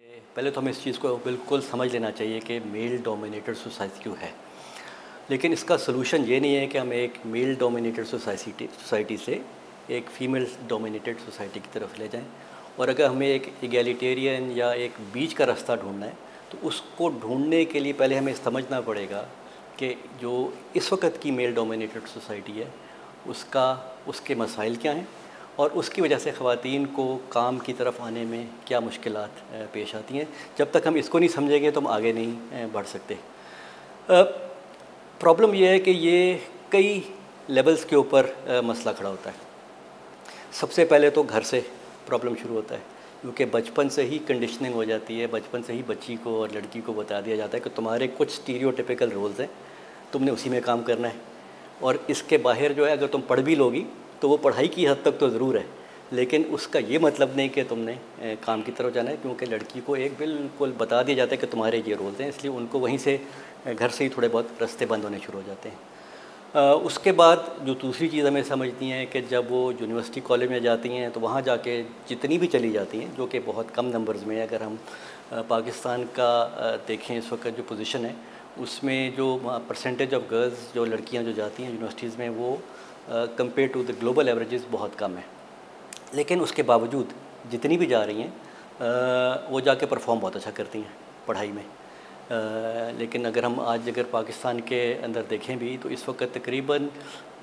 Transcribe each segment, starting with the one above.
पहले तो हमें इस चीज़ को बिल्कुल समझ लेना चाहिए कि मेल डोमिनेटेड सोसाइटी क्यों है। लेकिन इसका सलूशन ये नहीं है कि हम एक मेल डोमिनेटेड सोसाइटी से एक फ़ीमेल डोमिनेटेड सोसाइटी की तरफ ले जाएं। और अगर हमें एक इगैलिटेरियन या एक बीच का रास्ता ढूंढना है तो उसको ढूंढने के लिए पहले हमें समझना पड़ेगा कि जो इस वक्त की मेल डोमिनेटेड सोसाइटी है उसके मसाइल क्या हैं और उसकी वजह से ख़वातीन को काम की तरफ आने में क्या मुश्किलात पेश आती हैं। जब तक हम इसको नहीं समझेंगे तो हम आगे नहीं बढ़ सकते। प्रॉब्लम यह है कि ये कई लेवल्स के ऊपर मसला खड़ा होता है। सबसे पहले तो घर से प्रॉब्लम शुरू होता है, क्योंकि बचपन से ही कंडीशनिंग हो जाती है। बचपन से ही बच्ची को और लड़की को बता दिया जाता है कि तुम्हारे कुछ स्टीरियोटिपिकल रोल्स हैं, तुमने उसी में काम करना है। और इसके बाहर जो है अगर तुम पढ़ भी लोगी तो वो पढ़ाई की हद तक तो ज़रूर है, लेकिन उसका ये मतलब नहीं कि तुमने काम की तरफ जाना है, क्योंकि लड़की को एक बिल्कुल बता दिया जाता है कि तुम्हारे ये रोल्स हैं। इसलिए उनको वहीं से घर से ही थोड़े बहुत रास्ते बंद होने शुरू हो जाते हैं। उसके बाद जो दूसरी चीज़ हमें समझती हैं कि जब वो यूनिवर्सिटी कॉलेज में जाती हैं तो वहाँ जाके जितनी भी चली जाती हैं, जो कि बहुत कम नंबर्स में है। अगर हम पाकिस्तान का देखें इस वक्त जो पोजीशन है, उसमें जो परसेंटेज ऑफ गर्ल्स जो लड़कियाँ जो जाती हैं यूनिवर्सिटीज़ में, वो compare to the global averages बहुत कम है। लेकिन उसके बावजूद जितनी भी जा रही हैं वो जाके परफॉर्म बहुत अच्छा करती हैं पढ़ाई में। लेकिन अगर हम आज पाकिस्तान के अंदर देखें भी तो इस वक्त तकरीबन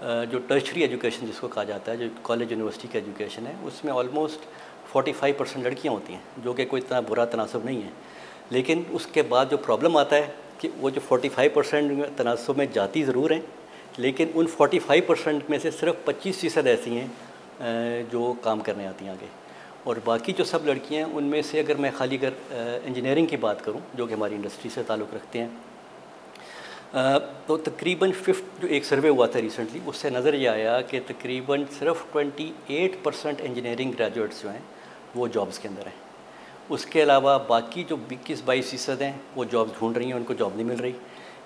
जो टर्शरी एजुकेशन जिसको कहा जाता है, जो कॉलेज यूनिवर्सिटी की एजुकेशन है, उसमें ऑलमोस्ट 45% लड़कियां होती हैं, जो कि कोई इतना बुरा तनासब नहीं है। लेकिन उसके बाद जो प्रॉब्लम आता है कि वो जो 45% तनासब में जाती ज़रूर हैं, लेकिन उन 45% में से सिर्फ 25% ऐसी हैं जो काम करने आती हैं आगे। और बाकी जो सब लड़कियां हैं उनमें से अगर मैं खाली इंजीनियरिंग की बात करूं, जो कि हमारी इंडस्ट्री से ताल्लुक़ रखते हैं, तो तकरीबन जो एक सर्वे हुआ था रिसेंटली, उससे नज़र ये आया कि तकरीबन सिर्फ 28% इंजीनियरिंग ग्रेजुएट्स जो हैं वो जॉब्स के अंदर हैं। उसके अलावा बाकी जो 21-22% हैं वो जॉब ढूंढ रही हैं, उनको जॉब नहीं मिल रही।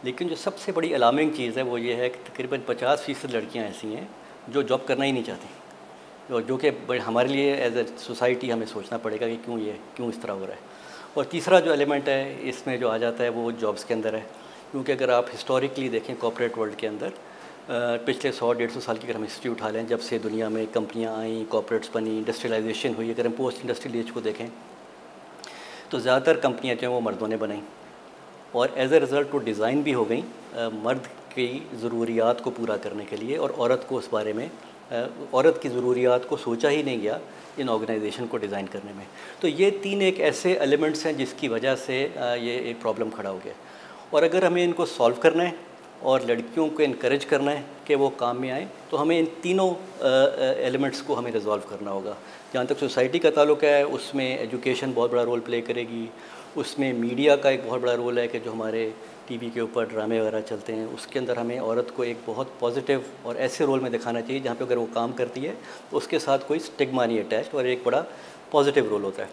लेकिन जो सबसे बड़ी अलार्मिंग चीज़ है वो ये है कि तकरीबन 50% लड़कियाँ ऐसी हैं जो जॉब करना ही नहीं चाहती, और जो कि हमारे लिए एज ए सोसाइटी हमें सोचना पड़ेगा कि क्यों इस तरह हो रहा है। और तीसरा जो एलिमेंट है इसमें जो आ जाता है वो जॉब्स के अंदर है, क्योंकि अगर आप हिस्टोरिकली देखें कॉर्पोरेट वर्ल्ड के अंदर पिछले 100-150 साल की अगर हम हिस्ट्री उठा लें, जब से दुनिया में कंपनियाँ आई, कॉर्पोरेट्स बनी, इंडस्ट्रियलाइजेशन हुई, अगर हम पोस्ट इंडस्ट्रियल एज को देखें तो ज़्यादातर कंपनियाँ जो हैं वो मर्दों ने बनाई, और एज ए रिज़ल्ट वो डिज़ाइन भी हो गई मर्द की ज़रूरियात को पूरा करने के लिए, और औरत को उस बारे में औरत की ज़रूरियात को सोचा ही नहीं गया इन ऑर्गेनाइजेशन को डिज़ाइन करने में। तो ये तीन एक ऐसे एलिमेंट्स हैं जिसकी वजह से ये एक प्रॉब्लम खड़ा हो गया। और अगर हमें इनको सॉल्व करना है और लड़कियों को इनकरेज करना है कि वो काम में आए, तो हमें इन तीनों एलिमेंट्स को हमें रिजॉल्व करना होगा। जहाँ तक सोसाइटी का ताल्लुक है, उसमें एजुकेशन बहुत बड़ा रोल प्ले करेगी, उसमें मीडिया का एक बहुत बड़ा रोल है कि जो हमारे टीवी के ऊपर ड्रामे वगैरह चलते हैं, उसके अंदर हमें औरत को एक बहुत पॉजिटिव और ऐसे रोल में दिखाना चाहिए जहाँ पे अगर वो काम करती है तो उसके साथ कोई स्टिग्मा नहीं अटैच्ड, और एक बड़ा पॉजिटिव रोल होता है।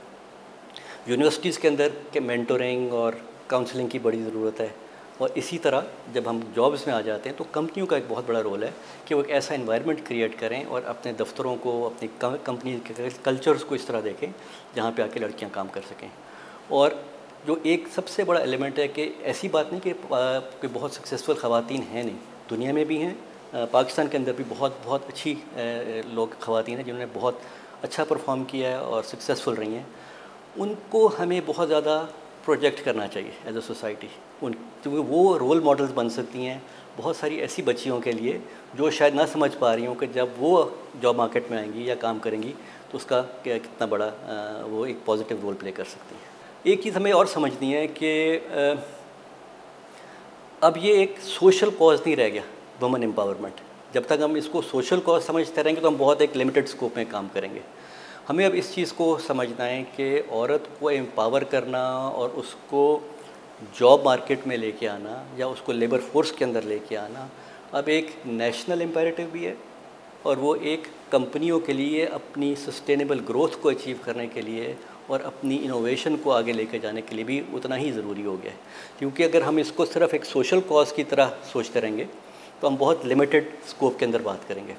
यूनिवर्सिटीज़ के अंदर के मेंटोरिंग और काउंसलिंग की बड़ी ज़रूरत है। और इसी तरह जब हम जॉब्स में आ जाते हैं तो कंपनियों का एक बहुत बड़ा रोल है कि वो एक ऐसा इन्वायरमेंट क्रिएट करें और अपने दफ्तरों को, अपनी कंपनी के कल्चर्स को इस तरह देखें जहाँ पे आके लड़कियाँ काम कर सकें। और जो एक सबसे बड़ा एलिमेंट है कि ऐसी बात नहीं कि बहुत सक्सेसफुल ख़वातीन हैं, नहीं, दुनिया में भी हैं, पाकिस्तान के अंदर भी बहुत अच्छी लोग ख़वातीन हैं जिन्होंने बहुत अच्छा परफॉर्म किया है और सक्सेसफुल रही हैं। उनको हमें बहुत ज़्यादा प्रोजेक्ट करना चाहिए एज ए सोसाइटी, क्योंकि वो रोल मॉडल्स बन सकती हैं बहुत सारी ऐसी बच्चियों के लिए जो शायद ना समझ पा रही हों कि जब वो जॉब मार्केट में आएंगी या काम करेंगी तो उसका कितना बड़ा वो एक पॉजिटिव रोल प्ले कर सकती हैं। एक चीज़ हमें और समझनी है कि अब ये एक सोशल कॉज नहीं रह गया वुमेन एम्पावरमेंट। जब तक हम इसको सोशल कॉज समझते रहेंगे तो हम बहुत एक लिमिटेड स्कोप में काम करेंगे। हमें अब इस चीज़ को समझना है कि औरत को एम्पावर करना और उसको जॉब मार्केट में लेके आना या उसको लेबर फोर्स के अंदर लेके आना अब एक नेशनल इम्पेरेटिव भी है, और वो एक कंपनियों के लिए अपनी सस्टेनेबल ग्रोथ को अचीव करने के लिए और अपनी इनोवेशन को आगे लेके जाने के लिए भी उतना ही ज़रूरी हो गया है। क्योंकि अगर हम इसको सिर्फ एक सोशल कॉज की तरह सोचते रहेंगे तो हम बहुत लिमिटेड स्कोप के अंदर बात करेंगे।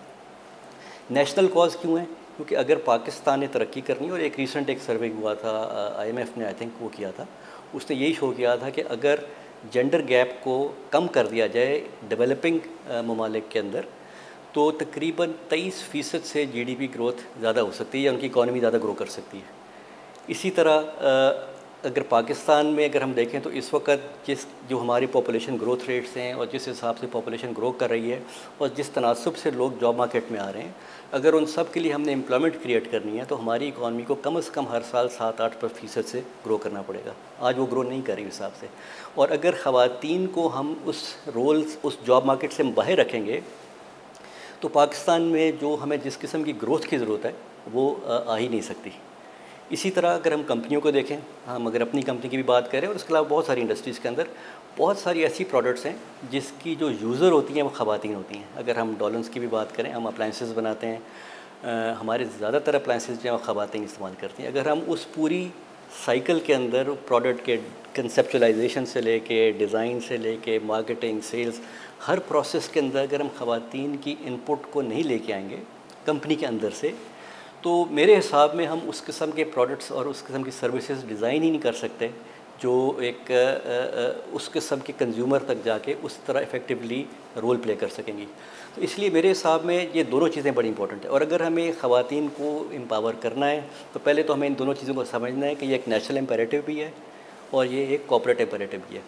नेशनल कॉज क्यों है? क्योंकि अगर पाकिस्तान ने तरक्की करनी है, और एक रिसेंट एक सर्वे हुआ था, IMF ने आई थिंक वो किया था, उसने यही शो किया था कि अगर जेंडर गैप को कम कर दिया जाए डेवलपिंग ममालिक के अंदर, तो तकरीबन 23% से GDP ग्रोथ ज़्यादा हो सकती है, या उनकी इकॉनमी ज़्यादा ग्रो कर सकती है। इसी तरह अगर पाकिस्तान में अगर हम देखें तो इस वक्त जो हमारी पॉपुलेशन ग्रोथ रेट्स हैं और जिस हिसाब से पॉपुलेशन ग्रो कर रही है और जिस तनासब से लोग जॉब मार्केट में आ रहे हैं, अगर उन सब के लिए हमने एम्प्लॉयमेंट क्रिएट करनी है तो हमारी इकॉनमी को कम से कम हर साल 7-8% से ग्रो करना पड़ेगा। आज वो ग्रो नहीं कर रही हिसाब से। और अगर ख़वातीन को हम उस जॉब मार्केट से बाहर रखेंगे तो पाकिस्तान में जो हमें जिस किस्म की ग्रोथ की ज़रूरत है वो आ ही नहीं सकती। इसी तरह अगर हम कंपनियों को देखें, हम अगर अपनी कंपनी की भी बात करें, और उसके अलावा बहुत सारी इंडस्ट्रीज़ के अंदर बहुत सारी ऐसी प्रोडक्ट्स हैं जिसकी जो यूज़र होती हैं वो ख़वातीन होती हैं। अगर हम डॉलर्स की भी बात करें, हम अप्लाइंसेस बनाते हैं, हमारे ज़्यादातर अप्लाइंसेस जो हैं वो ख़वातीन इस्तेमाल करती हैं। अगर हम उस पूरी साइकिल के अंदर प्रोडक्ट के कंसेप्चुलाइजेशन से लेके, डिज़ाइन से लेके, मार्केटिंग, सेल्स, हर प्रोसेस के अंदर अगर हम ख़वातीन की इनपुट को नहीं लेके आएंगे कंपनी के अंदर से, तो मेरे हिसाब में हम उस किस्म के प्रोडक्ट्स और उस किस्म की सर्विसेज डिज़ाइन ही नहीं कर सकते जो उस किस्म के कंज्यूमर तक जाके उस तरह इफ़ेक्टिवली रोल प्ले कर सकेंगी। तो इसलिए मेरे हिसाब में ये दोनों चीज़ें बड़ी इंपॉर्टेंट है। और अगर हमें ख़वातीन को एम्पावर करना है तो पहले तो हमें इन दोनों चीज़ों को समझना है कि ये एक नेशनल इम्पेरेटिव भी है और ये एक कॉर्पोरेट इम्पेरेटिव भी है।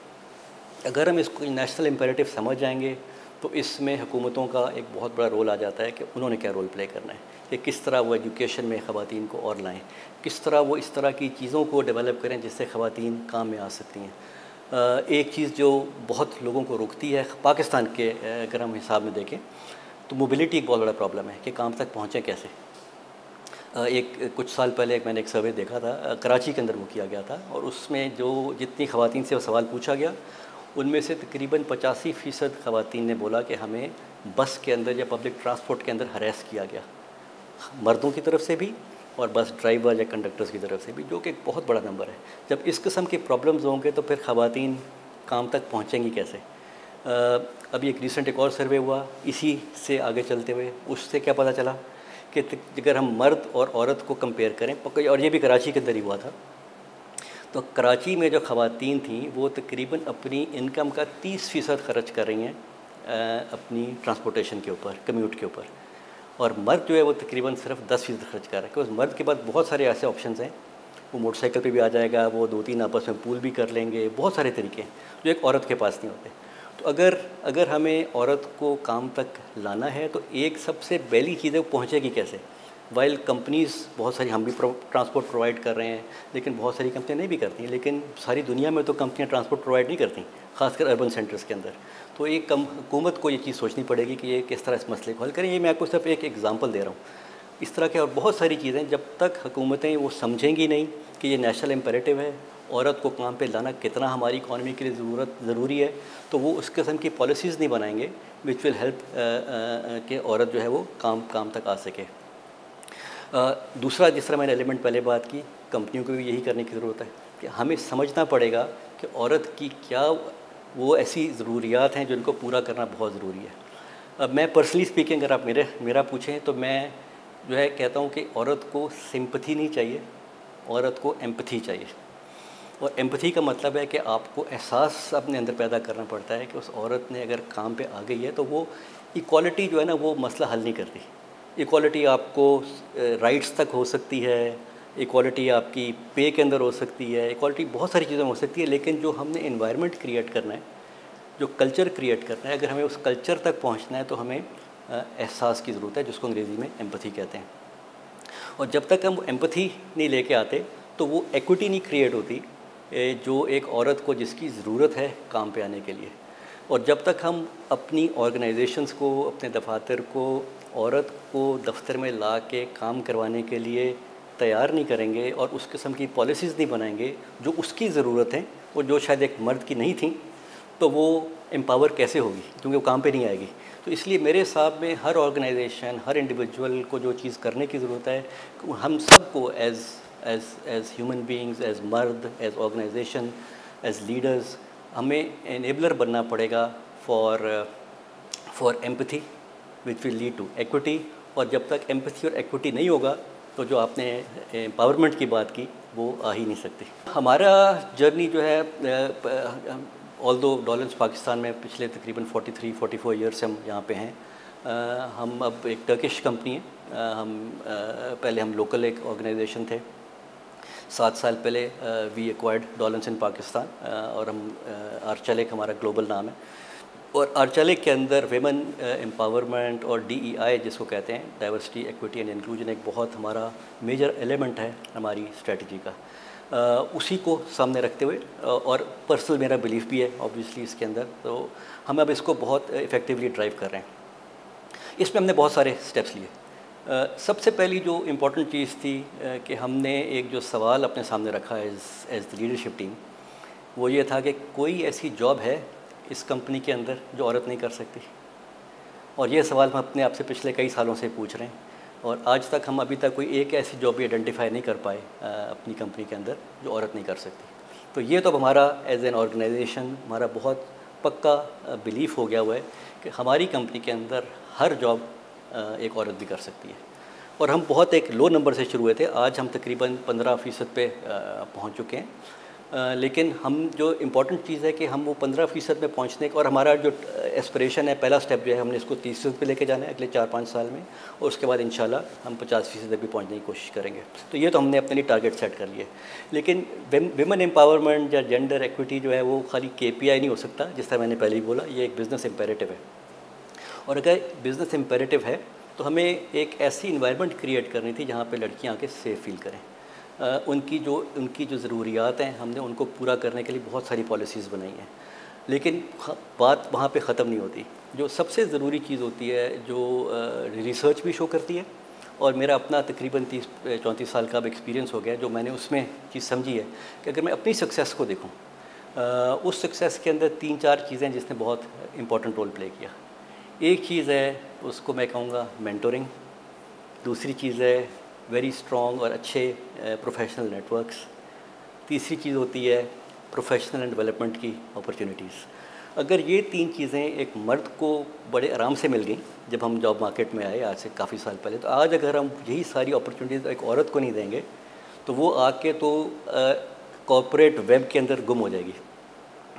अगर हम इसको नेशनल इम्पेरेटिव समझ जाएंगे तो इसमें हुकूमतों का एक बहुत बड़ा रोल आ जाता है कि उन्होंने क्या रोल प्ले करना है, कि किस तरह वो एजुकेशन में ख़वातीन को और लाएं, किस तरह वो इस तरह की चीज़ों को डेवलप करें जिससे ख़वातीन काम में आ सकती हैं। एक चीज़ जो बहुत लोगों को रोकती है पाकिस्तान के, अगर हम हिसाब में देखें तो मोबिलिटी एक बहुत बड़ा प्रॉब्लम है कि काम तक पहुँचें कैसे। कुछ साल पहले मैंने एक सर्वे देखा था, कराची के अंदर वो किया गया था, और उसमें जो जितनी ख़वातीन से वो सवाल पूछा गया उनमें से तकरीबन 85% ख़वातीन ने बोला कि हमें बस के अंदर या पब्लिक ट्रांसपोर्ट के अंदर हरेस किया गया, मर्दों की तरफ से भी और बस ड्राइवर या कंडक्टर्स की तरफ से भी, जो कि एक बहुत बड़ा नंबर है। जब इस किस्म के प्रॉब्लम्स होंगे तो फिर ख़वातीन काम तक पहुँचेंगी कैसे। अभी एक रिसेंट एक और सर्वे हुआ इसी से आगे चलते हुए, उससे क्या पता चला कि अगर हम मर्द और औरत को कंपेयर करें, और ये भी कराची के अंदर ही हुआ था, तो कराची में जो ख़वातीन थी वो तकरीबन अपनी इनकम का 30% खर्च कर रही हैं अपनी ट्रांसपोर्टेशन के ऊपर, कम्यूट के ऊपर, और मर्द जो है वो तकरीबन सिर्फ 10% खर्च कर रहा है। क्योंकि मर्द के पास बहुत सारे ऐसे ऑप्शंस हैं, वो मोटरसाइकिल पे भी आ जाएगा, वो 2-3 आपस में पूल भी कर लेंगे, बहुत सारे तरीके हैं जो एक औरत के पास नहीं होते। तो अगर हमें औरत को काम तक लाना है तो एक सबसे पहली चीज़ है वो पहुँचेगी कैसे। वाइल कंपनीज़ बहुत सारी, हम भी ट्रांसपोर्ट प्रोवाइड कर रहे हैं, लेकिन बहुत सारी कंपनियां नहीं भी करती हैं, लेकिन सारी दुनिया में तो कंपनियां ट्रांसपोर्ट प्रोवाइड नहीं करती, खासकर अर्बन सेंटर्स के अंदर। तो एक हुकूमत को ये चीज़ सोचनी पड़ेगी कि ये किस तरह इस मसले को हल करें। ये मैं आपको सिर्फ एक एग्जांपल दे रहा हूँ, इस तरह के और बहुत सारी चीज़ें जब तक हुकूमतें वो समझेंगी नहीं कि ये नेशनल इम्पेरेटिव है, औरत को काम पे लाना कितना हमारी इकॉनमी के लिए ज़रूरी है, तो वो उस किस्म की पॉलिसीज़ नहीं बनाएंगे विच विल हेल्प कि औरत जो है वो काम तक आ सके। दूसरा, जिस तरह मैंने एलिमेंट पहले बात की, कंपनियों को भी यही करने की ज़रूरत है कि हमें समझना पड़ेगा कि औरत की क्या वो ऐसी ज़रूरियात हैं जिनको पूरा करना बहुत ज़रूरी है। अब मैं पर्सनली स्पीकिंग अगर आप मेरा पूछें तो मैं जो है कहता हूँ कि औरत को सिंपथी नहीं चाहिए, औरत को एम्पथी चाहिए। और एम्पथी का मतलब है कि आपको एहसास अपने अंदर पैदा करना पड़ता है कि उस औरत ने अगर काम पे आ गई है तो वो इक्वालिटी जो है ना वो मसला हल नहीं करती। इक्वालिटी आपको राइट्स तक हो सकती है, इक्वालिटी आपकी पे के अंदर हो सकती है, इक्वालिटी बहुत सारी चीज़ों में हो सकती है, लेकिन जो हमने इन्वायरमेंट क्रिएट करना है, जो कल्चर क्रिएट करना है, अगर हमें उस कल्चर तक पहुंचना है तो हमें एहसास की ज़रूरत है, जिसको अंग्रेज़ी में एम्पथी कहते हैं। और जब तक हम एम्पथी नहीं लेके आते तो वो एक्विटी नहीं क्रिएट होती जो एक औरत को जिसकी ज़रूरत है काम पे आने के लिए। और जब तक हम अपनी ऑर्गेनाइजेशंस को, अपने दफातर को औरत को दफ्तर में ला के काम करवाने के लिए तैयार नहीं करेंगे और उस किस्म की पॉलिसीज़ नहीं बनाएंगे जो उसकी ज़रूरत है और जो शायद एक मर्द की नहीं थी, तो वो एम्पावर कैसे होगी, क्योंकि वो काम पे नहीं आएगी। तो इसलिए मेरे हिसाब में हर ऑर्गेनाइजेशन, हर इंडिविजुअल को जो चीज़ करने की ज़रूरत है, हम सबको एज ह्यूमन बीइंग्स, एज मर्द, एज ऑर्गेनाइजेशन, एज लीडर्स, हमें एनेबलर बनना पड़ेगा for empathy which will lead to equity और जब तक एम्पैथी और इक्विटी नहीं होगा तो जो आपने एम्पावरमेंट की बात की वो आ ही नहीं सकती। हमारा जर्नी जो है, ऑल्दो डॉलर्स पाकिस्तान में पिछले तकरीबन 43-44 ईयर्स से हम यहाँ पे हैं। हम अब एक टर्किश कंपनी है। पहले हम लोकल एक ऑर्गेनाइजेशन थे। 7 साल पहले we acquired Dawlance in Pakistan, और हम आर्चेलिक हमारा ग्लोबल नाम है। और आर्चेलिक के अंदर वेमेन एम्पावरमेंट और DEI जिसको कहते हैं, डाइवर्सिटी इक्विटी एंड इंक्लूजन, एक बहुत हमारा मेजर एलिमेंट है हमारी स्ट्रेटजी का। उसी को सामने रखते हुए, और पर्सनल मेरा बिलीफ भी है ऑब्वियसली इसके अंदर, तो हम अब इसको बहुत इफ़ेक्टिवली ड्राइव कर रहे हैं। इसमें हमने बहुत सारे स्टेप्स लिए। सबसे पहली जो इम्पोर्टेंट चीज़ थी कि हमने एक जो सवाल अपने सामने रखा एज द लीडरशिप टीम, वो ये था कि कोई ऐसी जॉब है इस कंपनी के अंदर जो औरत नहीं कर सकती। और ये सवाल हम अपने आप से पिछले कई सालों से पूछ रहे हैं, और आज तक हम अभी तक कोई एक ऐसी जॉब भी आइडेंटिफाई नहीं कर पाए अपनी कंपनी के अंदर जो औरत नहीं कर सकती। तो ये तो हमारा एज एन ऑर्गेनाइजेशन हमारा बहुत पक्का बिलीफ हो गया हुआ है कि हमारी कंपनी के अंदर हर जॉब एक औरत भी कर सकती है। और हम बहुत एक लो नंबर से शुरू हुए थे, आज हम तकरीबन 15% पे पहुंच चुके हैं। लेकिन हम जो इम्पॉर्टेंट चीज़ है कि हम वो 15% में पहुंचने का, और हमारा जो एस्पिरेशन है, पहला स्टेप जो है, हमने इसको 30% पे लेके जाना है अगले 4-5 साल में, और उसके बाद इंशाल्लाह हम 50% तक भी पहुंचने की कोशिश करेंगे। तो ये तो हमने अपने लिए टारगेट सेट कर लिए। लेकिन विमेन एम्पावरमेंट या जेंडर एक्विटी जो है वो खाली KPI नहीं हो सकता, जिस तरह मैंने पहले ही बोला, ये एक बिज़नेस इम्पेरेटिव है। और अगर बिज़नेस इम्पेरेटिव है तो हमें एक ऐसी इन्वायरमेंट क्रिएट करनी थी जहाँ पे लड़कियाँ आके सेफ़ फील करें। उनकी जो ज़रूरियात हैं, हमने उनको पूरा करने के लिए बहुत सारी पॉलिसीज़ बनाई हैं। लेकिन बात वहाँ पे ख़त्म नहीं होती। जो सबसे ज़रूरी चीज़ होती है, जो रिसर्च भी शो करती है, और मेरा अपना तकरीबन 30-34 साल का अब एक्सपीरियंस हो गया, जो मैंने उसमें चीज़ समझी है कि अगर मैं अपनी सक्सेस को देखूँ, उस सक्सेस के अंदर 3-4 चीज़ें जिसने बहुत इम्पोर्टेंट रोल प्ले किया। एक चीज़ है, उसको मैं कहूँगा मेंटोरिंग। दूसरी चीज़ है वेरी स्ट्रॉन्ग और अच्छे प्रोफेशनल नेटवर्क्स। तीसरी चीज़ होती है प्रोफेशनल एंड डेवलपमेंट की अपॉर्चुनिटीज़। अगर ये 3 चीज़ें एक मर्द को बड़े आराम से मिल गई जब हम जॉब मार्केट में आए आज से काफ़ी साल पहले, तो आज अगर हम यही सारी अपॉर्चुनिटीज़ एक औरत को नहीं देंगे तो वो आके तो कॉर्पोरेट वेब के अंदर गुम हो जाएगी।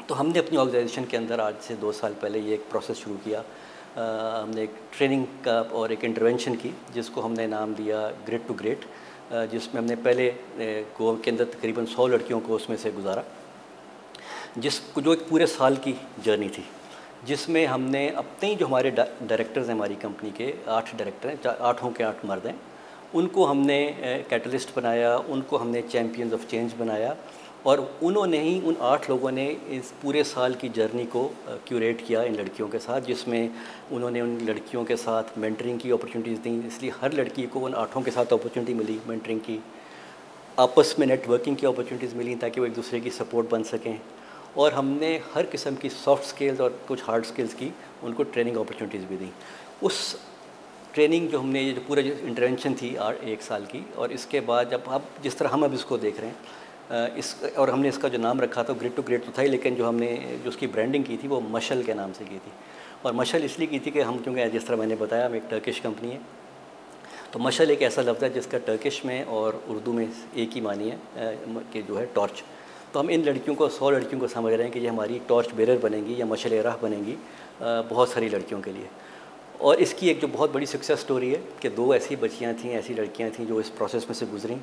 तो हमने अपनी ऑर्गेनाइजेशन के अंदर आज से 2 साल पहले ये एक प्रोसेस शुरू किया। हमने एक ट्रेनिंग का और एक इंटरवेंशन की जिसको हमने नाम दिया ग्रेट टू ग्रेट, जिसमें हमने पहले गोवा के अंदर तकरीबन 100 लड़कियों को उसमें से गुजारा, जो एक पूरे साल की जर्नी थी, जिसमें हमने अपने ही जो हमारे डायरेक्टर्स हैं, हमारी कंपनी के 8 डायरेक्टर हैं, 8 के 8 मर्द हैं, उनको हमने कैटलिस्ट बनाया, उनको हमने चैम्पियंस ऑफ चेंज बनाया, और उन्होंने ही उन 8 लोगों ने इस पूरे साल की जर्नी को क्यूरेट किया इन लड़कियों के साथ, जिसमें उन्होंने उन लड़कियों के साथ मेंटरिंग की अपॉर्चुनिटीज़ दी। इसलिए हर लड़की को उन 8 के साथ अपॉर्चुनिटी मिली मेंटरिंग की, आपस में नेटवर्किंग की अपॉर्चुनिटीज़ मिली ताकि वो एक दूसरे की सपोर्ट बन सकें। और हमने हर किस्म की सॉफ्ट स्किल्स और कुछ हार्ड स्किल्स की उनको ट्रेनिंग अपॉर्चुनिटीज़ भी दी। उस ट्रेनिंग जो हमने, ये जो पूरा जो इंटरवेंशन थी 1 साल की, और इसके बाद जब अब जिस तरह हम अब इसको देख रहे हैं, और हमने इसका जो नाम रखा था ग्रेट टू ग्रेट तो था ही, लेकिन जो हमने जो उसकी ब्रांडिंग की थी वो मशल के नाम से की थी। और मशल इसलिए की थी कि हम, क्योंकि जिस तरह मैंने बताया, हम एक टर्किश कंपनी है, तो मशल एक ऐसा लफ्ज़ है जिसका टर्किश में और उर्दू में एक ही मानी है कि जो है टॉर्च। तो हम इन लड़कियों को, 100 लड़कियों को समझ रहे हैं कि ये हमारी टॉर्च बेरर बनेंगी या मशल राह बनेंगी बहुत सारी लड़कियों के लिए। और इसकी एक जो बहुत बड़ी सक्सेस स्टोरी है कि 2 ऐसी बच्चियाँ थीं, ऐसी लड़कियाँ थीं जो इस प्रोसेस में से गुजरी।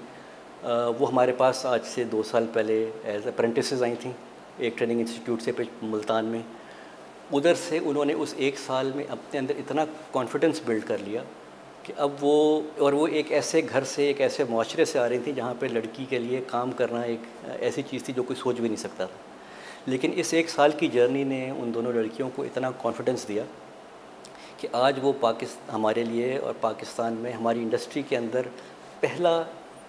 वो हमारे पास आज से 2 साल पहले एज अप्रेंटिसेस आई थी एक ट्रेनिंग इंस्टीट्यूट से मुल्तान में। उधर से उन्होंने उस 1 साल में अपने अंदर इतना कॉन्फिडेंस बिल्ड कर लिया कि अब वो एक ऐसे घर से, एक ऐसे माशरे से आ रही थी जहाँ पे लड़की के लिए काम करना एक ऐसी चीज़ थी जो कोई सोच भी नहीं सकता था। लेकिन इस 1 साल की जर्नी ने उन दोनों लड़कियों को इतना कॉन्फिडेंस दिया कि आज वो हमारे लिए और पाकिस्तान में हमारी इंडस्ट्री के अंदर पहला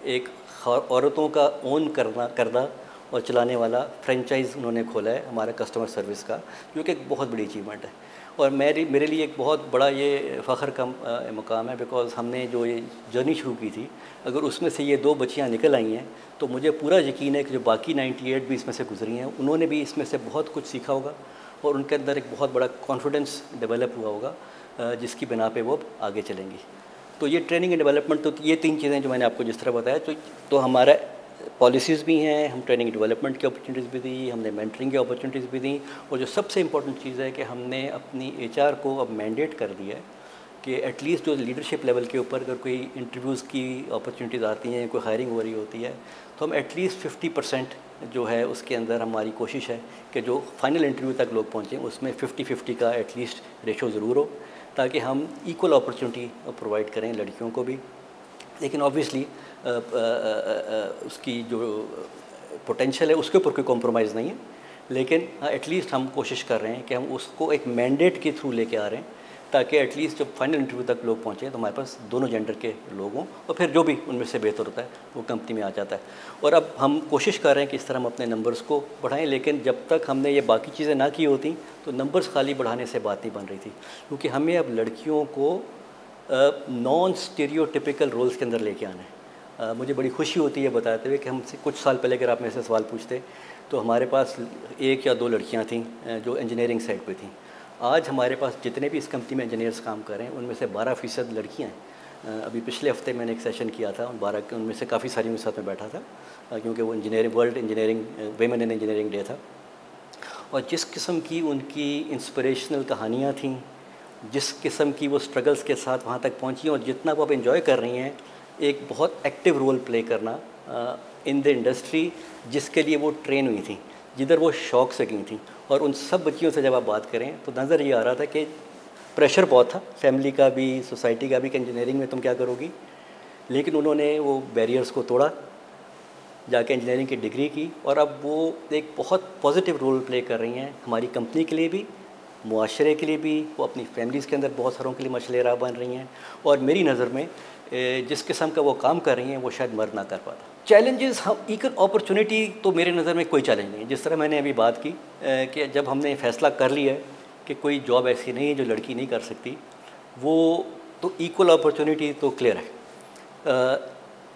एक औरतों का ओन करना और चलाने वाला फ्रेंचाइज़ उन्होंने खोला है हमारा कस्टमर सर्विस का, जो कि एक बहुत बड़ी अचीवमेंट है। और मेरे लिए एक बहुत बड़ा ये फ़ख्र का मुकाम है, बिकॉज़ हमने जो ये जर्नी शुरू की थी, अगर उसमें से ये 2 बच्चियाँ निकल आई हैं तो मुझे पूरा यकीन है कि जो बाकी 98 भी इसमें से गुजरी हैं, उन्होंने भी इसमें से बहुत कुछ सीखा होगा और उनके अंदर एक बहुत बड़ा कॉन्फिडेंस डेवलप हुआ होगा, जिसकी बिना पे वो आगे चलेंगी। तो ये ट्रेनिंग एंड डेवलपमेंट, तो ये 3 चीज़ें जो मैंने आपको जिस तरह बताया, तो हमारा पॉलिसीज़ भी हैं, हम ट्रेनिंग डेवलपमेंट की अपॉर्चुनिटीज़ भी दी, हमने मेंटरिंग की अपॉर्चुनिटीज़ भी दी, और जो सबसे इम्पोर्टेंट चीज़ है कि हमने अपनी एचआर को अब मैंडेट कर दिया है कि एटलीस्ट जो लीडरशिप लेवल के ऊपर अगर कोई इंटरव्यूज़ की अपॉर्चुनिटीज़ आती हैं, कोई हायरिंग हो रही होती है, तो हम एटलीस्ट 50% जो है उसके अंदर हमारी कोशिश है कि जो फाइनल इंटरव्यू तक लोग पहुँचें उसमें 50-50 का एटलीस्ट रेशो ज़रूर हो, ताकि हम इक्वल अपॉर्चुनिटी प्रोवाइड करें लड़कियों को भी। लेकिन ऑब्वियसली उसकी जो पोटेंशियल है उसके ऊपर कोई कॉम्प्रोमाइज़ नहीं है, लेकिन एटलीस्ट हम कोशिश कर रहे हैं कि हम उसको एक मैंडेट के थ्रू लेके आ रहे हैं, ताकि एटलीस्ट जब फाइनल इंटरव्यू तक लोग पहुँचे तो हमारे पास दोनों जेंडर के लोग हों, और फिर जो भी उनमें से बेहतर होता है वो कंपनी में आ जाता है। और अब हम कोशिश कर रहे हैं कि इस तरह हम अपने नंबर्स को बढ़ाएं, लेकिन जब तक हमने ये बाकी चीज़ें ना की होती तो नंबर्स खाली बढ़ाने से बात नहीं बन रही थी, क्योंकि हमें अब लड़कियों को नॉन स्टीरियोटिपिकल रोल्स के अंदर लेके आना है। मुझे बड़ी खुशी होती है बताते हुए कि हमसे कुछ साल पहले अगर आप मेरे से सवाल पूछते तो हमारे पास 1 या 2 लड़कियां थीं जो इंजीनियरिंग साइड पे थीं। आज हमारे पास जितने भी इस कंपनी में इंजीनियर्स काम कर रहे हैं उनमें से 12% लड़कियां हैं। अभी पिछले हफ्ते मैंने एक सेशन किया था, 12 उनमें से काफ़ी सारी उनके साथ में बैठा था, क्योंकि वो world engineering women in engineering day था। और जिस किस्म की उनकी इंस्पिरेशनल कहानियाँ थीं, जिस किस्म की वो स्ट्रगल्स के साथ वहाँ तक पहुँची, और जितना वो अब इन्जॉय कर रही हैं एक बहुत एक्टिव रोल प्ले करना इन द इंडस्ट्री जिसके लिए वो ट्रेन हुई थी, जिधर वो शौक़ से गई थी। और उन सब बच्चियों से जब आप बात करें तो नज़र ये आ रहा था कि प्रेशर बहुत था, फैमिली का भी, सोसाइटी का भी, कि इंजीनियरिंग में तुम क्या करोगी, लेकिन उन्होंने वो बैरियर्स को तोड़ा, जाके इंजीनियरिंग की डिग्री की, और अब वो एक बहुत पॉजिटिव रोल प्ले कर रही हैं हमारी कंपनी के लिए भी, मुआशरे के लिए भी, वो अपनी फैमिलीज़ के अंदर बहुत सारों के लिए मसले राह बन रही हैं। और मेरी नज़र में जिस किस्म का वो काम कर रही हैं वो शायद मर्द ना कर पाता। चैलेंजेस, हम इक्वल अपॉर्चुनिटी तो मेरे नज़र में कोई चैलेंज नहीं है। जिस तरह मैंने अभी बात की कि जब हमने फ़ैसला कर लिया है कि कोई जॉब ऐसी नहीं है जो लड़की नहीं कर सकती, वो तो इक्वल अपॉर्चुनिटी तो क्लियर है।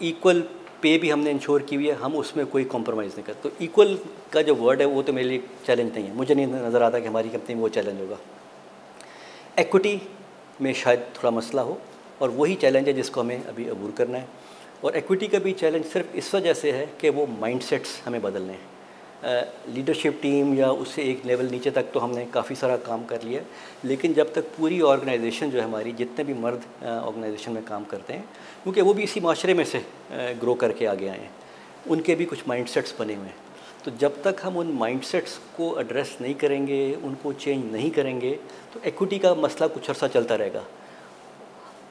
इक्वल पे भी हमने इंश्योर की हुई है, हम उसमें कोई कॉम्प्रोमाइज़ नहीं करते। तो इक्वल का जो वर्ड है वो तो मेरे लिए चैलेंज नहीं है, मुझे नहीं नज़र आता कि हमारी कंपनी में वो चैलेंज होगा। एक्विटी में शायद थोड़ा मसला हो, और वही चैलेंज है जिसको हमें अभी अबूर करना है। और एक्विटी का भी चैलेंज सिर्फ इस वजह से है कि वो माइंडसेट्स हमें बदलने हैं। लीडरशिप टीम या उससे एक लेवल नीचे तक तो हमने काफ़ी सारा काम कर लिया, लेकिन जब तक पूरी ऑर्गेनाइजेशन जो है हमारी, जितने भी मर्द ऑर्गेनाइजेशन में काम करते हैं, क्योंकि वो भी इसी माशरे में से ग्रो करके आगे आए हैं, उनके भी कुछ माइंडसेट्स बने हुए हैं। तो जब तक हम उन माइंडसेट्स को एड्रेस नहीं करेंगे, उनको चेंज नहीं करेंगे, तो एक्विटी का मसला कुछ अर्सा चलता रहेगा।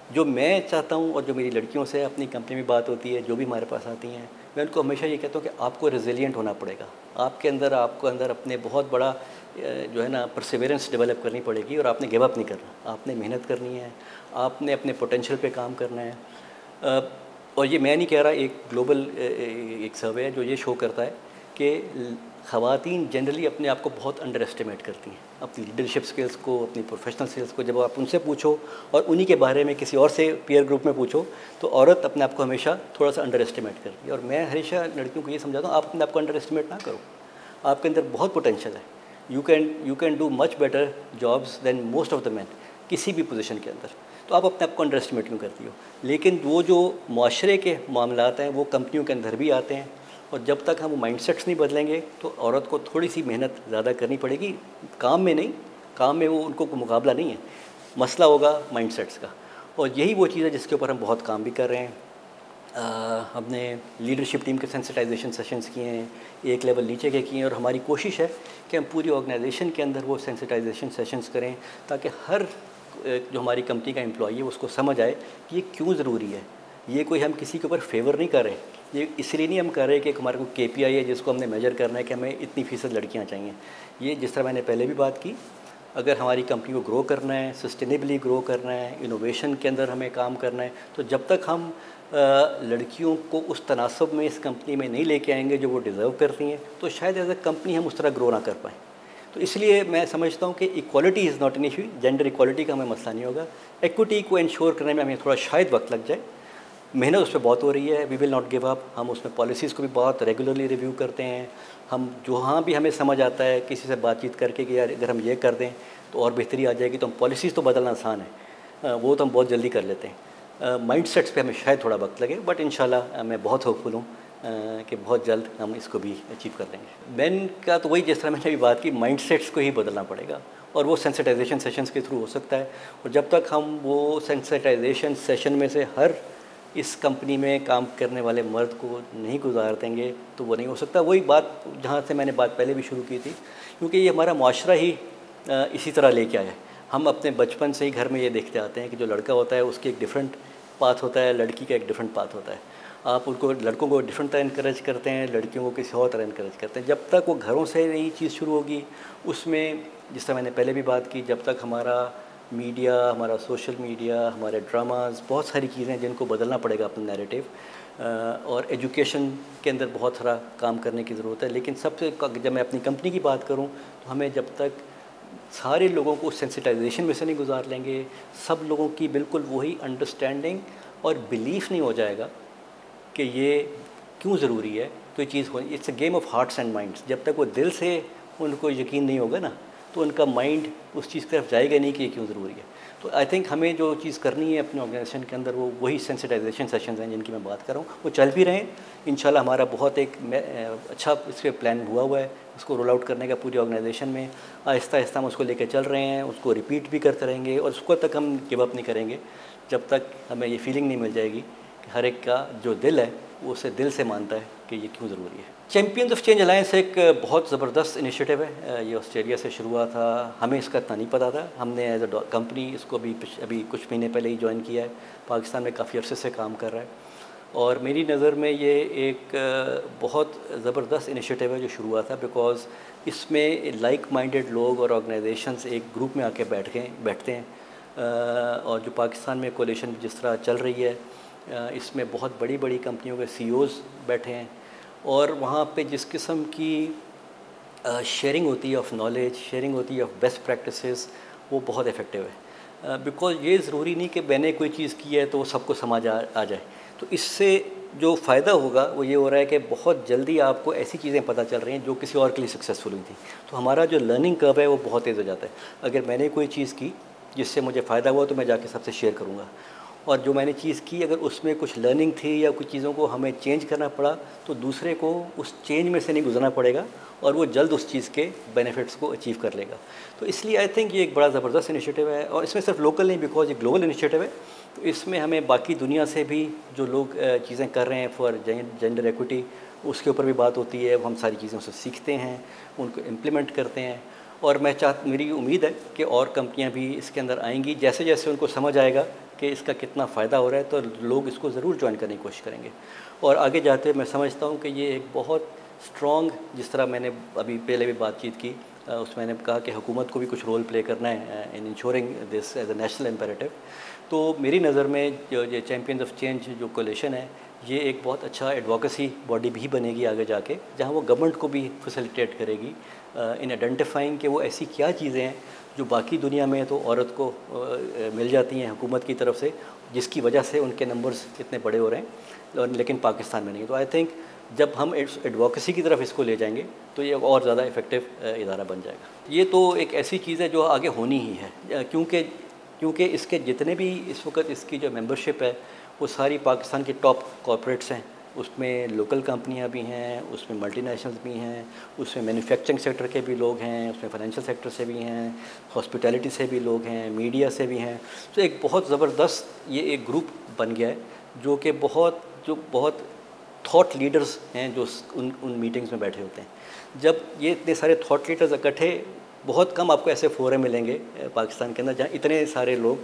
जो मैं चाहता हूँ और जो मेरी लड़कियों से अपनी कंपनी में बात होती है, जो भी हमारे पास आती हैं, मैं उनको हमेशा ये कहता हूँ कि आपको रेजिलिएंट होना पड़ेगा। आपको अंदर अपने बहुत बड़ा जो है ना परसिवेरेंस डेवलप करनी पड़ेगी, और आपने गिव अप नहीं करना, आपने मेहनत करनी है, आपने अपने पोटेंशियल पे काम करना है। और ये मैं नहीं कह रहा, एक ग्लोबल एक सर्वे है जो ये शो करता है कि ख़वातीन जनरली अपने आप को बहुत अंडर एस्टिमेट करती हैं, अपनी लीडरशिप स्किल्स को, अपनी प्रोफेशनल स्किल्स को। जब आप उनसे पूछो और उन्हीं के बारे में किसी और से पीयर ग्रुप में पूछो, तो औरत अपने आप को हमेशा थोड़ा सा अंडर एस्टिमेट करती है। और मैं हमेशा लड़कियों को ये समझाता हूँ, आप अपने आप को अंडर एस्टिमेट ना करो, आपके अंदर बहुत पोटेंशियल है। You can do much better jobs than most of the man, किसी भी पोजीशन के अंदर। तो आप अपने आप को अंडर एस्टिमेट क्यों करती हो? लेकिन वो जो माशरे के मामलात हैं वो कंपनियों के अंदर भी आते हैं, और जब तक हम माइंडसेट्स नहीं बदलेंगे तो औरत को थोड़ी सी मेहनत ज़्यादा करनी पड़ेगी। काम में नहीं, काम में वो उनको मुकाबला नहीं है, मसला होगा माइंडसेट्स का। और यही वो चीज़ है जिसके ऊपर हम बहुत काम भी कर रहे हैं। हमने लीडरशिप टीम के सेंसिटाइजेशन सेशंस किए हैं, एक लेवल नीचे के किए हैं, और हमारी कोशिश है कि हम पूरी ऑर्गेनाइजेशन के अंदर वो सेंसिटाइजेशन सेशंस करें, ताकि हर जो हमारी कंपनी का एम्प्लॉई है उसको समझ आए कि ये क्यों ज़रूरी है। ये कोई हम किसी के ऊपर फेवर नहीं कर रहे, ये इसलिए नहीं हम कर रहे कि हमारे को KPI है जिसको हमने मेजर करना है कि हमें इतनी फ़ीसद लड़कियां चाहिए। ये जिस तरह मैंने पहले भी बात की, अगर हमारी कंपनी को ग्रो करना है, सस्टेनेबली ग्रो करना है, इनोवेशन के अंदर हमें काम करना है, तो जब तक हम लड़कियों को उस तनासब में इस कंपनी में नहीं लेके आएंगे जो वो डिज़र्व करती हैं, तो शायद एज अ कंपनी हम उस तरह ग्रो ना कर पाएँ। तो इसलिए मैं समझता हूँ कि equality is not an issue, gender equality का हमें मसला नहीं होगा। एक्विटी को इंश्योर करने में हमें थोड़ा शायद वक्त लग जाए, मेहनत उस पर बहुत हो रही है, we will not give up. हम उसमें पॉलिसीज़ को भी बहुत रेगुलरली रिव्यू करते हैं। हम जहाँ भी हमें समझ आता है किसी से बातचीत करके कि यार अगर हम ये कर दें तो और बेहतरी आ जाएगी, तो हम पॉलिसीज़ तो बदलना आसान है, वो तो हम बहुत जल्दी कर लेते हैं। माइंडसेट्स पे हमें शायद थोड़ा वक्त लगे, बट इंशाल्लाह मैं बहुत होपफुल हूँ कि बहुत जल्द हम इसको भी अचीव कर लेंगे। मेन का तो वही, जिस तरह मैंने अभी बात की, माइंडसेट्स को ही बदलना पड़ेगा और वो सेंसिटाइजेशन सेशंस के थ्रू हो सकता है। और जब तक हम वो सेंसिटाइजेशन सेशन में से हर इस कंपनी में काम करने वाले मर्द को नहीं गुजार देंगे तो वो नहीं हो सकता। वही बात जहाँ से मैंने बात पहले भी शुरू की थी, क्योंकि ये हमारा माशरा ही इसी तरह लेके आया है। हम अपने बचपन से ही घर में ये देखते आते हैं कि जो लड़का होता है उसकी एक डिफरेंट पाथ होता है, लड़की का एक डिफरेंट पाथ होता है। आप उनको, लड़कों को डिफरेंट तरह इनकरेज करते हैं, लड़कियों को किसी और तरह इनकरेज करते हैं। जब तक वो घरों से नई चीज़ शुरू होगी, उसमें जिस तरह मैंने पहले भी बात की, जब तक हमारा मीडिया, हमारा सोशल मीडिया, हमारे ड्रामास, बहुत सारी चीज़ें जिनको बदलना पड़ेगा अपना नैरेटिव, और एजुकेशन के अंदर बहुत सारा काम करने की ज़रूरत है। लेकिन सबसे, जब मैं अपनी कंपनी की बात करूं, तो हमें जब तक सारे लोगों को सेंसिटाइजेशन में से नहीं गुजार लेंगे, सब लोगों की बिल्कुल वही अंडरस्टैंडिंग और बिलीफ नहीं हो जाएगा कि ये क्यों ज़रूरी है, तो ये चीज़ हो, it's a game of hearts and minds. जब तक वो दिल से उनको यकीन नहीं होगा ना, तो उनका माइंड उस चीज़ की तरफ जाएगा नहीं कि ये क्यों ज़रूरी है। तो आई थिंक हमें जो चीज़ करनी है अपने ऑर्गेनाइजेशन के अंदर, वो वही सेंसिटाइजेशन सेशंस हैं जिनकी मैं बात कर रहा हूँ। वो चल भी रहे हैं इंशाल्लाह। हमारा बहुत एक अच्छा इस पर प्लान हुआ है उसको रोल आउट करने का पूरी ऑर्गेनाइजेशन में। आहिस्ता आहिस्ता हम उसको लेकर चल रहे हैं, उसको रिपीट भी करते रहेंगे और उसको तक हम गिव अप नहीं करेंगे जब तक हमें ये फीलिंग नहीं मिल जाएगी कि हर एक का जो दिल है वो उसे दिल से मानता है कि ये क्यों ज़रूरी है। चैम्पियंस ऑफ चेंज अलायंस एक बहुत ज़बरदस्त इनिशिएटिव है। ये ऑस्ट्रेलिया से शुरू हुआ था, हमें इसका इतना नहीं पता था। हमने एज अ कंपनी इसको अभी कुछ महीने पहले ही ज्वाइन किया है। पाकिस्तान में काफ़ी अरसे से काम कर रहा है और मेरी नज़र में ये एक बहुत ज़बरदस्त इनिशिएटिव है जो शुरू हुआ था, बिकॉज़ इसमें लाइक माइंडेड लोग और ऑर्गेनाइजेशंस एक ग्रुप में आके बैठते हैं। और जो पाकिस्तान में कोलिशन जिस तरह चल रही है, इसमें बहुत बड़ी बड़ी कंपनियों के सीईओज़ बैठे हैं और वहाँ पे जिस किस्म की शेयरिंग होती है ऑफ नॉलेज, शेयरिंग होती है ऑफ बेस्ट प्रैक्टिसेस, वो बहुत इफ़ेक्टिव है। बिकॉज़ ये ज़रूरी नहीं कि मैंने कोई चीज़ की है तो सबको समझ आ जाए। तो इससे जो फ़ायदा होगा वो ये हो रहा है कि बहुत जल्दी आपको ऐसी चीज़ें पता चल रही हैं जो किसी और के लिए सक्सेसफुल हुई थी। तो हमारा जो लर्निंग कर्व है वो बहुत तेज़ हो जाता है। अगर मैंने कोई चीज़ की जिससे मुझे फ़ायदा हुआ तो मैं जाके सबसे शेयर करूँगा, और जो मैंने चीज़ की अगर उसमें कुछ लर्निंग थी या कुछ चीज़ों को हमें चेंज करना पड़ा तो दूसरे को उस चेंज में से नहीं गुजरना पड़ेगा और वो जल्द उस चीज़ के बेनिफिट्स को अचीव कर लेगा। तो इसलिए आई थिंक ये एक बड़ा ज़बरदस्त इनिशिएटिव है और इसमें सिर्फ लोकल नहीं, बिकॉज ये ग्लोबल इनिशिएटिव है। तो इसमें हमें बाकी दुनिया से भी जो लोग चीज़ें कर रहे हैं फॉर जेंडर एक्विटी, उसके ऊपर भी बात होती है। हम सारी चीज़ों से सीखते हैं, उनको इम्प्लीमेंट करते हैं और मेरी उम्मीद है कि और कंपनियां भी इसके अंदर आएंगी। जैसे जैसे उनको समझ आएगा कि इसका कितना फ़ायदा हो रहा है तो लोग इसको ज़रूर ज्वाइन करने की कोशिश करेंगे। और आगे जाते मैं समझता हूँ कि ये एक बहुत स्ट्रॉन्ग, जिस तरह मैंने अभी पहले भी बातचीत की, उसमें मैंने कहा कि हुकूमत को भी कुछ रोल प्ले करना है in ensuring this as a national imperative. तो मेरी नज़र में जो ये चैम्पियंस ऑफ चेंज जो कोलिशन है, ये एक बहुत अच्छा एडवोकेसी बॉडी भी बनेगी आगे जाके, जहाँ वो गवर्नमेंट को भी फैसिलिटेट करेगी इन आइडेंटिफाइंग कि वो ऐसी क्या चीज़ें हैं जो बाकी दुनिया में तो औरत को मिल जाती हैं हुकूमत की तरफ से, जिसकी वजह से उनके नंबर्स इतने बड़े हो रहे हैं, लेकिन पाकिस्तान में नहीं। तो आई थिंक जब हम एडवोकेसी की तरफ इसको ले जाएंगे तो ये और ज़्यादा इफ़ेक्टिव इदारा बन जाएगा। ये तो एक ऐसी चीज़ है जो आगे होनी ही है, क्योंकि इसके जितने भी इस वक्त इसकी जो मेंबरशिप है वो सारी पाकिस्तान की टॉप कॉरपोरेट्स हैं। उसमें लोकल कंपनियां भी हैं, उसमें मल्टीनेशनल्स भी हैं, उसमें मैन्युफैक्चरिंग सेक्टर के भी लोग हैं, उसमें फाइनेंशियल सेक्टर से भी हैं, हॉस्पिटैलिटी से भी लोग हैं, मीडिया से भी हैं। तो एक बहुत ज़बरदस्त ये एक ग्रुप बन गया है जो कि बहुत थॉट लीडर्स हैं जो उन मीटिंग्स में बैठे होते हैं। जब ये इतने सारे थॉट लीडर्स इकट्ठे, बहुत कम आपको ऐसे फोरम मिलेंगे पाकिस्तान के अंदर जहाँ इतने सारे लोग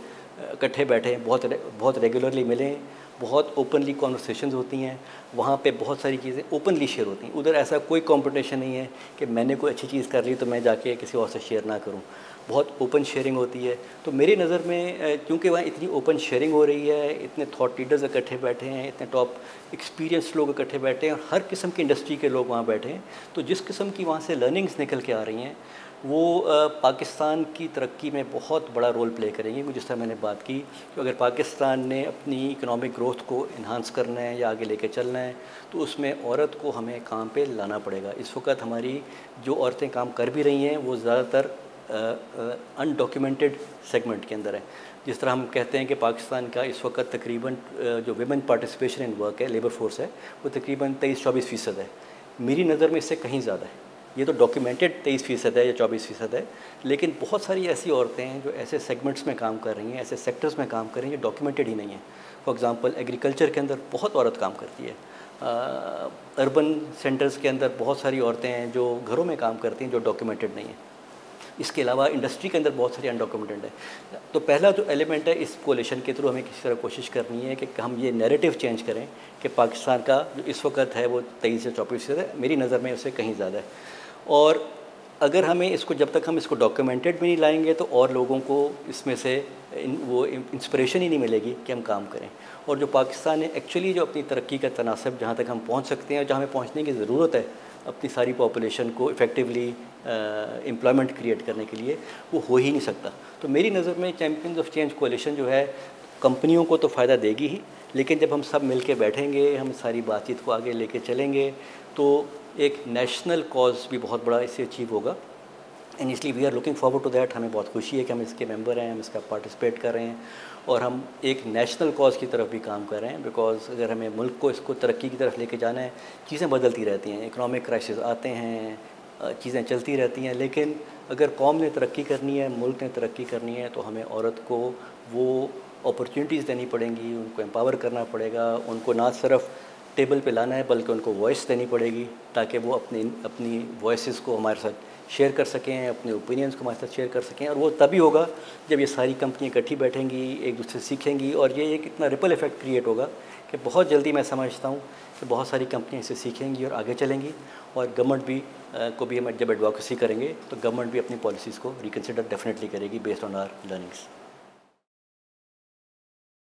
इकट्ठे बैठे, बहुत रेगुलरली मिलें, बहुत ओपनली कॉन्वर्सेशंस होती हैं, वहाँ पे बहुत सारी चीज़ें ओपनली शेयर होती हैं। उधर ऐसा कोई कंपटीशन नहीं है कि मैंने कोई अच्छी चीज़ कर ली तो मैं जाके किसी और से शेयर ना करूँ। बहुत ओपन शेयरिंग होती है। तो मेरी नज़र में क्योंकि वहाँ इतनी ओपन शेयरिंग हो रही है, इतने थॉट लीडर्स इकट्ठे बैठे हैं, इतने टॉप एक्सपीरियंस लोग इकट्ठे बैठे हैं और हर किस्म की इंडस्ट्री के लोग वहाँ बैठे हैं, तो जिस किस्म की वहाँ से लर्निंग्स निकल के आ रही हैं वो पाकिस्तान की तरक्की में बहुत बड़ा रोल प्ले करेंगी। जिस तरह मैंने बात की कि अगर पाकिस्तान ने अपनी इकोनॉमिक ग्रोथ को इन्हांस करना है या आगे लेके चलना है तो उसमें औरत को हमें काम पे लाना पड़ेगा। इस वक्त हमारी जो औरतें काम कर भी रही हैं वो ज़्यादातर अनडॉक्यूमेंटेड सेगमेंट के अंदर है। जिस तरह हम कहते हैं कि पाकिस्तान का इस वक्त तकरीबन जो विमेन पार्टिसिपेशन इन वर्क है, लेबर फोर्स है, वो तकरीबन 23-24% है। मेरी नज़र में इससे कहीं ज़्यादा है। ये तो डॉक्यूमेंटेड 23% है या 24% है, लेकिन बहुत सारी ऐसी औरतें हैं जो ऐसे सेगमेंट्स में काम कर रही हैं, ऐसे सेक्टर्स में काम कर रही हैं जो डॉक्यूमेंटेड ही नहीं है। फॉर एग्ज़ाम्पल एग्रीकल्चर के अंदर बहुत औरत काम करती है, अर्बन सेंटर्स के अंदर बहुत सारी औरतें हैं जो घरों में काम करती हैं जो डॉक्यूमेंटेड नहीं है। इसके अलावा इंडस्ट्री के अंदर बहुत सारी अनडॉक्यूमेंटेड है। तो पहला जो एलिमेंट है, इस कोलिशन के थ्रू हमें किसी तरह कोशिश करनी है कि हम ये नैरेटिव चेंज करें कि पाकिस्तान का जो इस वक्त है वो 23 से 24% है। मेरी नज़र में उससे कहीं ज़्यादा है। और अगर हमें इसको, जब तक हम इसको डॉक्यूमेंटेड भी नहीं लाएंगे तो और लोगों को इसमें से वो इंस्पिरेशन ही नहीं मिलेगी कि हम काम करें। और जो पाकिस्तान ने एक्चुअली जो अपनी तरक्की का तनासब जहाँ तक हम पहुँच सकते हैं, जहाँ हमें पहुँचने की ज़रूरत है अपनी सारी पॉपुलेशन को इफ़ेक्टिवली एम्प्लॉयमेंट क्रिएट करने के लिए, वो हो ही नहीं सकता। तो मेरी नज़र में चैम्पियंस ऑफ चेंज कोalition जो है कंपनियों को तो फ़ायदा देगी ही, लेकिन जब हम सब मिल के बैठेंगे, हम सारी बातचीत को आगे लेके चलेंगे, तो एक नेशनल कॉज भी बहुत बड़ा इससे अचीव होगा। एंड इसलिए we are looking forward to that. हमें बहुत खुशी है कि हम इसके मेंबर हैं, हम इसका पार्टिसिपेट कर रहे हैं और हम एक नेशनल कॉज की तरफ भी काम कर रहे हैं। बिकॉज अगर हमें मुल्क को इसको तरक्की की तरफ लेके जाना है, चीज़ें बदलती रहती हैं, इकोनॉमिक क्राइसिस आते हैं, चीज़ें चलती रहती हैं, लेकिन अगर कौम ने तरक्की करनी है, मुल्क ने तरक्की करनी है, तो हमें औरत को वो अपॉर्चुनिटीज़ देनी पड़ेंगी, उनको एम्पावर करना पड़ेगा, उनको ना सिर्फ टेबल पे लाना है बल्कि उनको वॉइस देनी पड़ेगी, ताकि वो अपनी वॉइसेस को हमारे साथ शेयर कर सकें, अपने ओपिनियंस को हमारे साथ शेयर कर सकें। और वो तभी होगा जब ये सारी कंपनियां इकट्ठी बैठेंगी, एक दूसरे से सीखेंगी, और ये एक इतना रिपल इफेक्ट क्रिएट होगा कि बहुत जल्दी मैं समझता हूँ कि बहुत सारी कंपनियां इससे सीखेंगी और आगे चलेंगी। और गवर्नमेंट भी को भी हम जब एडवोकेसी करेंगे तो गवर्नमेंट भी अपनी पॉलिसीज़ को रिकन्सिडर डेफिनेटली करेगी बेस्ड ऑन आवर लर्निंग्स।